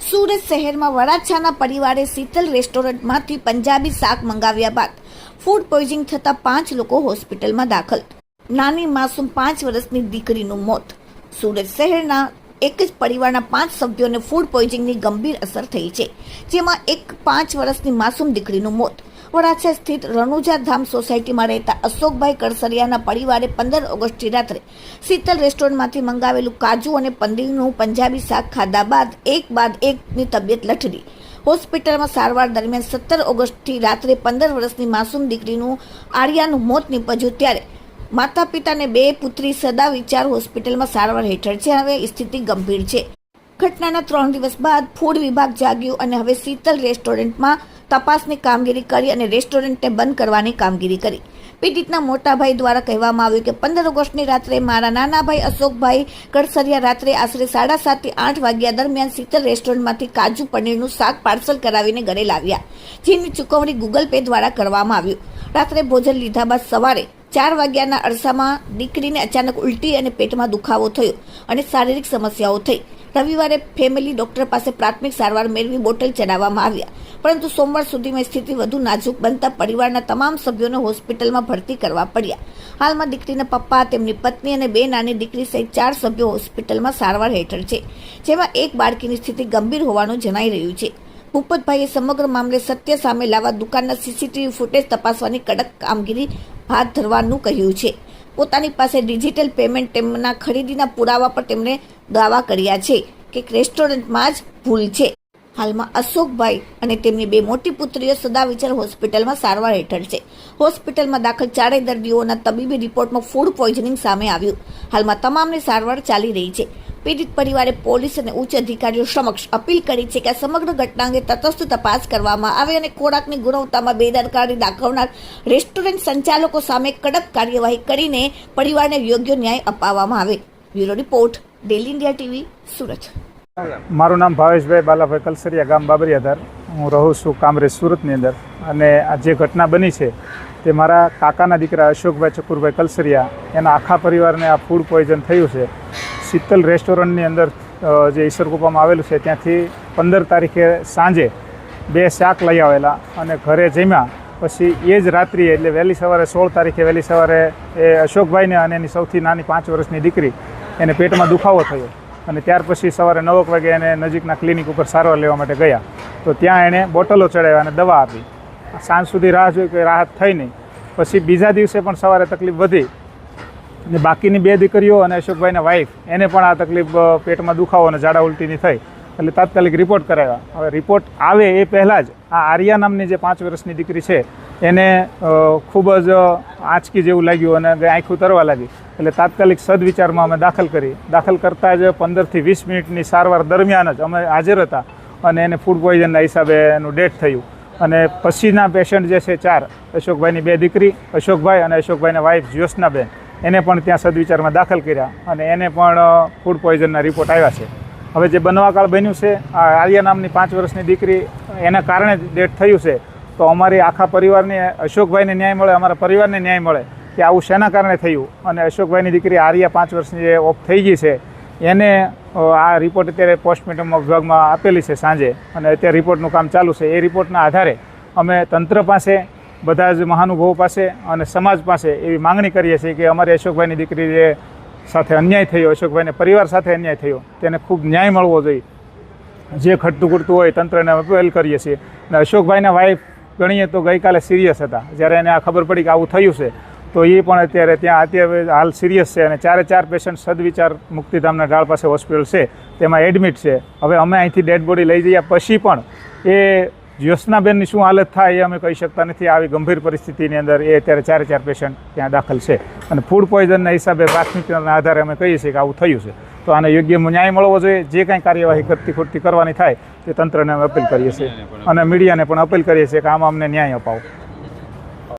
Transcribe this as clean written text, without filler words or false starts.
સુરત શહેરમાં વરાછાના પરિવારે શીતલ રેસ્ટોરન્ટમાંથી પંજાબી શાક મંગાવ્યા બાદ ફૂડ પોઈઝનિંગ થતાં 5 લોકો હોસ્પિટલમાં દાખલ. નાની માસૂમ 5 વર્ષની દીકરીનું મોત. સુરત શહેરના એક જ પરિવારના 5 સભ્યોને ફૂડ પોઈઝનિંગની ગંભીર અસર થઈ છે, જેમાં એક 5 વર્ષની માસૂમ દીકરીનું મોત. વરાછા સ્થિત રણુજા ધામ સોસાયટીમાં રહેતા અશોકભાઈ કડસરિયાના પરિવારે 15 ઓગસ્ટની રાત્રે શીતલ રેસ્ટોરન્ટમાંથી મંગાવેલું કાજુ અને પનીરનું પંજાબી શાક ખાધા બાદ એકની તબિયત લથડી. હોસ્પિટલમાં સારવાર દરમિયાન 17 ઓગસ્ટથી રાત્રે 15 વર્ષની માસૂમ દીકરીનું આર્યાનું મોત નીપજ્યું. ત્યારે માતા પિતાને 2 પુત્રી સદા વિચાર હોસ્પિટલમાં સારવાર હેઠળ છે. હવે સ્થિતિ ગંભીર છે. ઘટનાના 3 દિવસ બાદ ફૂડ વિભાગ જાગ્યું અને હવે શીતલ રેસ્ટોરન્ટમાં તપાસની કામગીરી કરી અને રેસ્ટોરન્ટને બંધ કરવાની કામગીરી કરી. પીડિતના મોટા ભાઈ દ્વારા કહેવામાં આવ્યું કે 15 ઓગસ્ટની રાત્રે મારા નાના ભાઈ અશોકભાઈ કડસરિયા રાત્રે આશરે 7:30 થી 8 વાગ્યા દરમિયાન શીતલ રેસ્ટોરન્ટમાંથી કાજુ પનીરનું શાક પાર્સલ કરાવીને ઘરે લાવ્યા, જેની ચૂકવણી ગૂગલ પે દ્વારા કરવામાં આવ્યું. રાત્રે ભોજન લીધા બાદ સવારે 4 વાગ્યાના અરસામાં દીકરીને અચાનક ઉલટી અને પેટમાં દુખાવો થયો અને શારીરિક સમસ્યાઓ થઈ. રવિવારે ફેમિલી ડોક્ટર પાસે પ્રાથમિક સારવાર મેળવી બોટલ ચડાવવામાં આવ્યા, પરંતુ સોમવાર સુધીમાં સ્થિતિ વધુ નાજુક બનતા પરિવારના તમામ સભ્યોને હોસ્પિટલમાં ભરતી કરવા પડ્યા. હાલમાં દીકરીના પપ્પા, તેમની પત્ની અને 2 નાની દીકરી સહિત 4 સભ્યો હોસ્પિટલમાં સારવાર હેઠળ છે, જેમાં એક બાળકીની સ્થિતિ ગંભીર હોવાનું જણાઈ રહ્યું છે. ભૂપતભાઈએ સમગ્ર મામલે સત્ય સામે લાવવા દુકાનના સીસીટીવી ફૂટેજ તપાસવાની કડક કામગીરી હાથ ધરવાનું કહ્યું છે. પોતાની પાસે ડિજિટલ પેમેન્ટ તેમના ખરીદીના પુરાવા પર તેમણે દાવા કર્યા છે કે રેસ્ટોરન્ટમાં જ ભૂલ છે. હાલમાં અશોકભાઈ અને તેમની 2 મોટી પુત્રીઓ સદા વિચાર હોસ્પિટલમાં સારવાર હેઠળ છે. હોસ્પિટલમાં દાખલ 4 દર્દીઓના તબીબી રિપોર્ટમાં ફૂડ પોઈઝનિંગ સામે આવ્યું. હાલમાં તમામની સારવાર ચાલી રહી છે. પીડિત પરિવારે પોલીસ અને ઉચ્ચ અધિકારીઓ સમક્ષ અપીલ કરી છે કે આ સમગ્ર ઘટના અંગે તટસ્થ તપાસ કરવામાં આવે અને ખોરાકની ગુણવત્તામાં બેદરકારી દાખવનાર રેસ્ટોરન્ટ સંચાલકો સામે કડક કાર્યવાહી કરીને પરિવારને યોગ્ય ન્યાય અપાવવામાં આવે. Bureau report, daily India TV, Surat. મારું નામ ભાવેશભાઈ બાલાભાઈ કલસરિયા, ગામ બાબરિયાધાર. હું રહું છું કામરેજ, સુરતની અંદર. અને આ જે ઘટના બની છે તે મારા કાકાના દીકરા અશોકભાઈ ચકુરભાઈ કલસરિયા, એના આખા પરિવારને આ ફૂડ પોઈઝન થયું છે. શીતલ રેસ્ટોરન્ટની અંદર જે ઈસરકુપામાં આવેલું છે ત્યાંથી 15 તારીખે સાંજે 2 શાક લઈ આવેલા અને ઘરે જમ્યા. પછી એ જ રાત્રિએ એટલે વહેલી સવારે 16 તારીખે વહેલી સવારે એ અશોકભાઈને અને એની સૌથી નાની 5 વર્ષની દીકરી એને પેટમાં દુખાવો થયો અને ત્યાર પછી સવારે 9 વાગે એને નજીકના ક્લિનિક ઉપર સારવાર લેવા માટે ગયા. તો ત્યાં એણે બોટલો ચડાવ્યા અને દવા આપી. સાંજ સુધી રાહ જોઈ કે રાહત થઈ નહીં. પછી બીજા દિવસે પણ સવારે તકલીફ વધી ને બાકીની 2 દીકરીઓ અને અશોકભાઈના વાઈફ એને પણ આ તકલીફ પેટમાં દુખાવો અને ઝાડા ઉલટીની થઈ. એટલે તાત્કાલિક રિપોર્ટ કરાવ્યા. હવે રિપોર્ટ આવે એ પહેલાં જ આ આર્યા નામની જે 5 વર્ષની દીકરી છે એને ખૂબ જ આંચકી જેવું લાગ્યું અને આંખું તરવા લાગી. એટલે તાત્કાલિક સદવિચારમાં અમે દાખલ કરી. દાખલ કરતાં જ 15 થી 20 મિનિટની સારવાર દરમિયાન જ અમે હાજર હતા અને એને ફૂડ પોઈઝનના હિસાબે એનું ડેથ થયું. અને પછીના પેશન્ટ જે છે 4, અશોકભાઈની 2 દીકરી, અશોકભાઈ અને અશોકભાઈના વાઈફ જ્યોત્સનાબેન, એને પણ ત્યાં સદવિચારમાં દાખલ કર્યા અને એને પણ ફૂડ પોઈઝનના રિપોર્ટ આવ્યા છે. હવે જે બનવાકાળ બન્યું છે આ આર્યા નામની 5 વર્ષની દીકરી એના કારણે જ ડેથ થયું છે. તો અમારી આખા પરિવારને, અશોકભાઈને ન્યાય મળે, અમારા પરિવારને ન્યાય મળે કે આવું શેના કારણે થયું. અને અશોકભાઈની દીકરી આર્યા 5 વર્ષની જે ઓફ થઈ ગઈ છે એને આ રિપોર્ટ અત્યારે પોસ્ટમોર્ટમ વિભાગમાં આપેલી છે સાંજે અને અત્યારે રિપોર્ટનું કામ ચાલુ છે. એ રિપોર્ટના આધારે અમે તંત્ર પાસે, બધા જ મહાનુભાવો પાસે અને સમાજ પાસે એવી માંગણી કરીએ છીએ કે અમારી અશોકભાઈની દીકરી જે સાથે અન્યાય થયો, અશોકભાઈને પરિવાર સાથે અન્યાય થયો, તેને ખૂબ ન્યાય મળવો જોઈએ. જે ખટતું ખૂટતું હોય તંત્રને અપીલ કરીએ છીએ. અને અશોકભાઈના વાઈફ ગણીએ તો ગઈકાલે સિરિયસ હતા. જ્યારે એને આ ખબર પડી કે આવું થયું છે તો એ પણ અત્યારે હાલ સિરિયસ છે અને 4 પેશન્ટ સદવિચાર મુક્તિધામના ઢાળ પાસે હોસ્પિટલ છે તેમાં એડમિટ છે. હવે અમે અહીંથી ડેડ બોડી લઈ જઈએ પછી પણ એ જ્યોત્સનાબેનની શું હાલત થાય એ અમે કહી શકતા નથી. આવી ગંભીર પરિસ્થિતિની અંદર એ અત્યારે 4 પેશન્ટ ત્યાં દાખલ છે અને ફૂડ પોઈઝનના હિસાબે પ્રાથમિકતાના આધારે અમે કહીએ છીએ કે આવું થયું છે. તો આને યોગ્ય ન્યાય મળવો જોઈએ. જે કાંઈ કાર્યવાહી કરતી ખોટતી કરવાની થાય તે તંત્રને અમે અપીલ કરીએ છીએ અને મીડિયાને પણ અપીલ કરીએ છીએ કે આમાં અમને ન્યાય અપાવો.